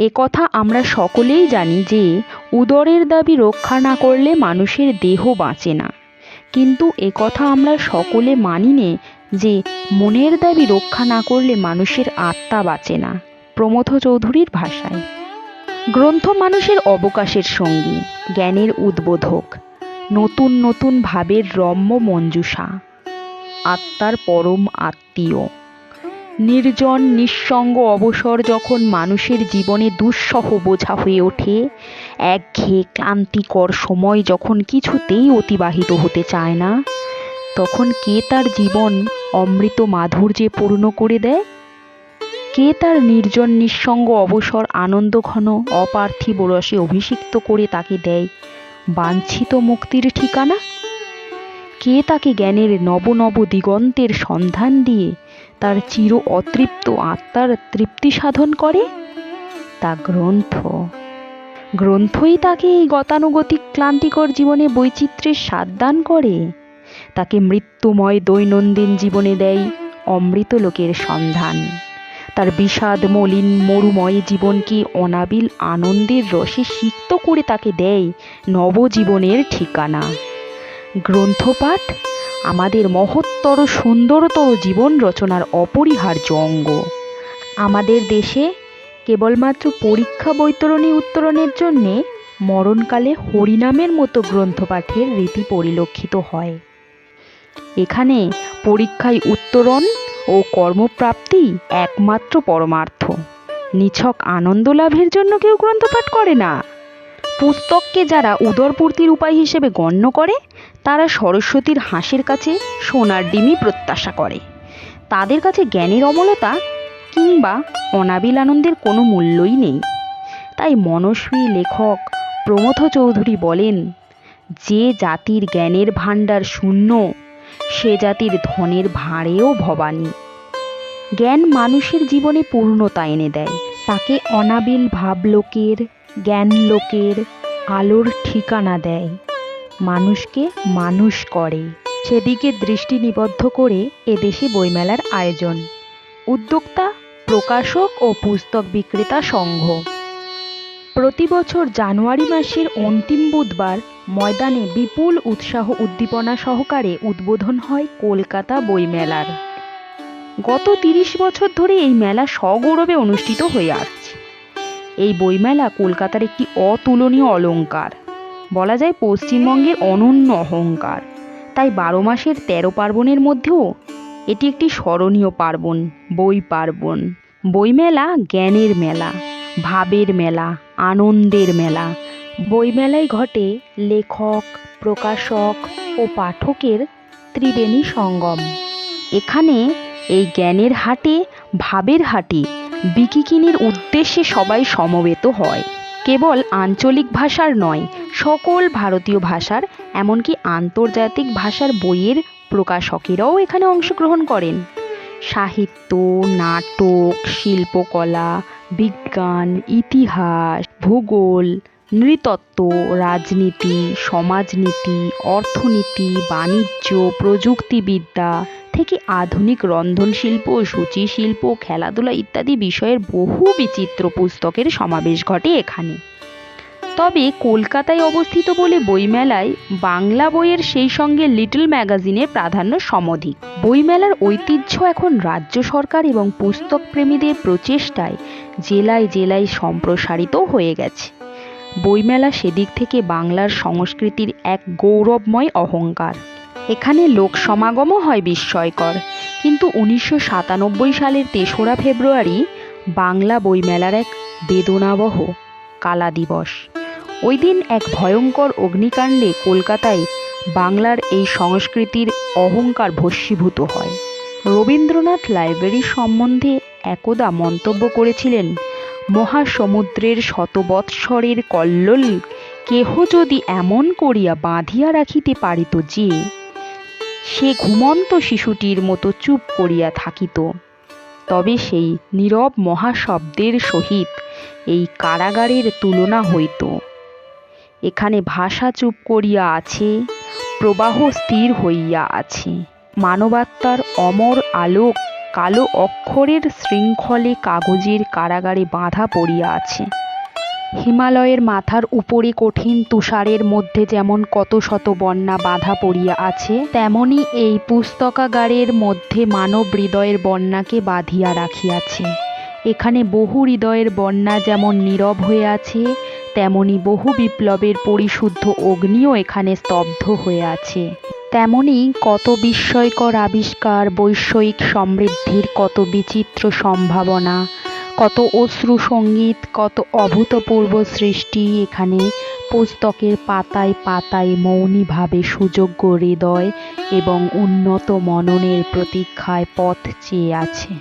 একথা আমরা সকলেই জানি যে উদরের দাবি রক্ষা না করলে মানুষের দেহ বাঁচে না, কিন্তু একথা আমরা সকলে মানি নে যে মনের দাবি রক্ষা না করলে মানুষের আত্মা বাঁচে না। প্রমথ চৌধুরীর ভাষায়, গ্রন্থ মানুষের অবকাশের সঙ্গী, জ্ঞানের উদ্বোধক, নতুন নতুন ভাবের রম্য মঞ্জুষা, আত্মার পরম আত্মীয়। নির্জন নিঃসঙ্গ অবসর যখন মানুষের জীবনে দুঃসহ বোঝা হয়ে ওঠে, একঘেয়ে ক্লান্তিকর সময় যখন কিছুতেই অতিবাহিত হতে চায় না, তখন কে তার জীবন অমৃত মাধুর্যে পূর্ণ করে দেয়? কে তার নির্জন নিঃসঙ্গ অবসর আনন্দঘন অপার্থিব রসে অভিষিক্ত করে তাকে দেয় বাঞ্ছিত মুক্তির ঠিকানা? কে তাকে জ্ঞানের নব নব দিগন্তের সন্ধান দিয়ে তার চির অতৃপ্ত আত্মার তৃপ্তি সাধন করে? তা গ্রন্থ। গ্রন্থই তাকে এই গতানুগতিক ক্লান্তিকর জীবনে বৈচিত্র্যের স্বাদ দান করে, তাকে মৃত্যুময় দৈনন্দিন জীবনে দেয় অমৃত লোকের সন্ধান, তার বিষাদ মলিন মরুময় জীবনকে অনাবিল আনন্দের রসে সিক্ত করে তাকে দেয় নবজীবনের ঠিকানা। গ্রন্থপাঠ আমাদের মহত্তর সুন্দরতর জীবন রচনার অপরিহার্য অঙ্গ। আমাদের দেশে কেবলমাত্র পরীক্ষা বৈতরণী উত্তরণের জন্যে মরণকালে হরিনামের মতো গ্রন্থপাঠের রীতি পরিলক্ষিত হয়। এখানে পরীক্ষায় উত্তরণ ও কর্মপ্রাপ্তি একমাত্র পরমার্থ। নিছক আনন্দ লাভের জন্য কেউ গ্রন্থপাঠ করে না। পুস্তককে যারা উদরপূর্তির উপায় হিসেবে গণ্য করে, তারা সরস্বতীর হাঁসের কাছে সোনার ডিমই প্রত্যাশা করে। তাদের কাছে জ্ঞানের অমলতা কিংবা অনাবিল আনন্দের কোনো মূল্যই নেই। তাই মনস্বী লেখক প্রমথ চৌধুরী বলেন, যে জাতির জ্ঞানের ভাণ্ডার শূন্য, সে জাতির ধনের ভাঁড়েও ভবানী। জ্ঞান মানুষের জীবনে পূর্ণতা এনে দেয়, তাকে অনাবিল ভাবলোকের, জ্ঞান লোকের আলোর ঠিকানা দেয়, মানুষকে মানুষ করে। সেদিকে দৃষ্টি নিবদ্ধ করে এদেশে বইমেলার আয়োজন। উদ্যোক্তা প্রকাশক ও পুস্তক বিক্রেতা সংঘ। প্রতি বছর জানুয়ারি মাসের অন্তিম বুধবার ময়দানে বিপুল উৎসাহ উদ্দীপনা সহকারে উদ্বোধন হয় কলকাতা বইমেলার। গত ৩০ বছর ধরে এই মেলা সগৌরবে অনুষ্ঠিত হয়ে আসছে। এই বইমেলা কলকাতার একটি অতুলনীয় অলংকার, বলা যায় পশ্চিমবঙ্গের অনন্য অহংকার। তাই ১২ মাসের ১৩ পার্বণের মধ্যেও এটি একটি স্মরণীয় পার্বণ, বই পার্বণ। বইমেলা জ্ঞানের মেলা, ভাবের মেলা, আনন্দের মেলা। বইমেলায় ঘটে লেখক, প্রকাশক ও পাঠকের ত্রিবেণী সঙ্গম। এখানে এই জ্ঞানের হাটে, ভাবের হাটে বিকিকিনির উদ্দেশ্যে সবাই সমবেত হয়। কেবল আঞ্চলিক ভাষার নয়, সকল ভারতীয় ভাষার, এমনকি আন্তর্জাতিক ভাষার বইয়ের প্রকাশকেরাও এখানে অংশগ্রহণ করেন। সাহিত্য, নাটক, শিল্পকলা, বিজ্ঞান, ইতিহাস, ভূগোল, নৃতত্ত্ব, রাজনীতি, সমাজনীতি, অর্থনীতি, বাণিজ্য, প্রযুক্তিবিদ্যা থেকে আধুনিক রন্ধনশিল্প, সূচিশিল্প, খেলাধুলা ইত্যাদি বিষয়ের বহু বিচিত্র পুস্তকের সমাবেশ ঘটে এখানে। তবে কলকাতায় অবস্থিত বলে বইমেলায় বাংলা বইয়ের সেই সঙ্গে লিটল ম্যাগাজিনের প্রাধান্য সমধিক। বইমেলার ঐতিহ্য এখন রাজ্য সরকার এবং পুস্তক প্রেমীদের প্রচেষ্টায় জেলায় জেলায় সম্প্রসারিত হয়ে গেছে। বইমেলা সেদিক থেকে বাংলার সংস্কৃতির এক গৌরবময় অহংকার। এখানে লোক সমাগমও হয় বিস্ময়কর। কিন্তু ১৯৯৭ সালের ৩রা ফেব্রুয়ারি বাংলা বইমেলার এক বেদনাবহ কালা দিবস। ওই দিন এক ভয়ঙ্কর অগ্নিকাণ্ডে কলকাতায় বাংলার এই সংস্কৃতির অহংকার ভস্মীভূত হয়। রবীন্দ্রনাথ লাইব্রেরি সম্বন্ধে একদা মন্তব্য করেছিলেন, মহাসমুদ্রের শতবৎসরের কল্লোল কেহ যদি এমন করিয়া বাঁধিয়া রাখিতে পারিত যে সে ঘুমন্ত শিশুটির মতো চুপ করিয়া থাকিত, তবে সেই নীরব মহাশব্দের সহিত এই কারাগারের তুলনা হইত। এখানে ভাষা চুপ করিয়া আছে, প্রবাহ স্থির হইয়া আছে। মানবাত্মার অমর আলোক কালো অক্ষরের শৃঙ্খলে কাগজের কারাগারে বাঁধা পড়িয়া আছে। হিমালয়ের মাথার উপরে কঠিন তুষারের মধ্যে যেমন কত শত বন্যা বাঁধা পড়িয়া আছে, তেমনি এই পুস্তকাগারের মধ্যে মানব হৃদয়ের বন্যাকে বাঁধিয়া রাখিয়াছে। এখানে বহু হৃদয়ের বন্যা যেমন নীরব হয়ে আছে, তেমনি বহু বিপ্লবের পরিশুদ্ধ অগ্নিও এখানে স্তব্ধ হয়ে আছে। তেমনি কত বিস্ময়কর আবিষ্কার, বৈষয়িক সমৃদ্ধির কত বিচিত্র সম্ভাবনা, কত অশ্রু সঙ্গীত, কত অভূতপূর্ব সৃষ্টি এখানে পুস্তকের পাতায় পাতায় মৌনীভাবে সুযোগ্য হৃদয় এবং উন্নত মননের প্রতীক্ষায় পথ চেয়ে আছে।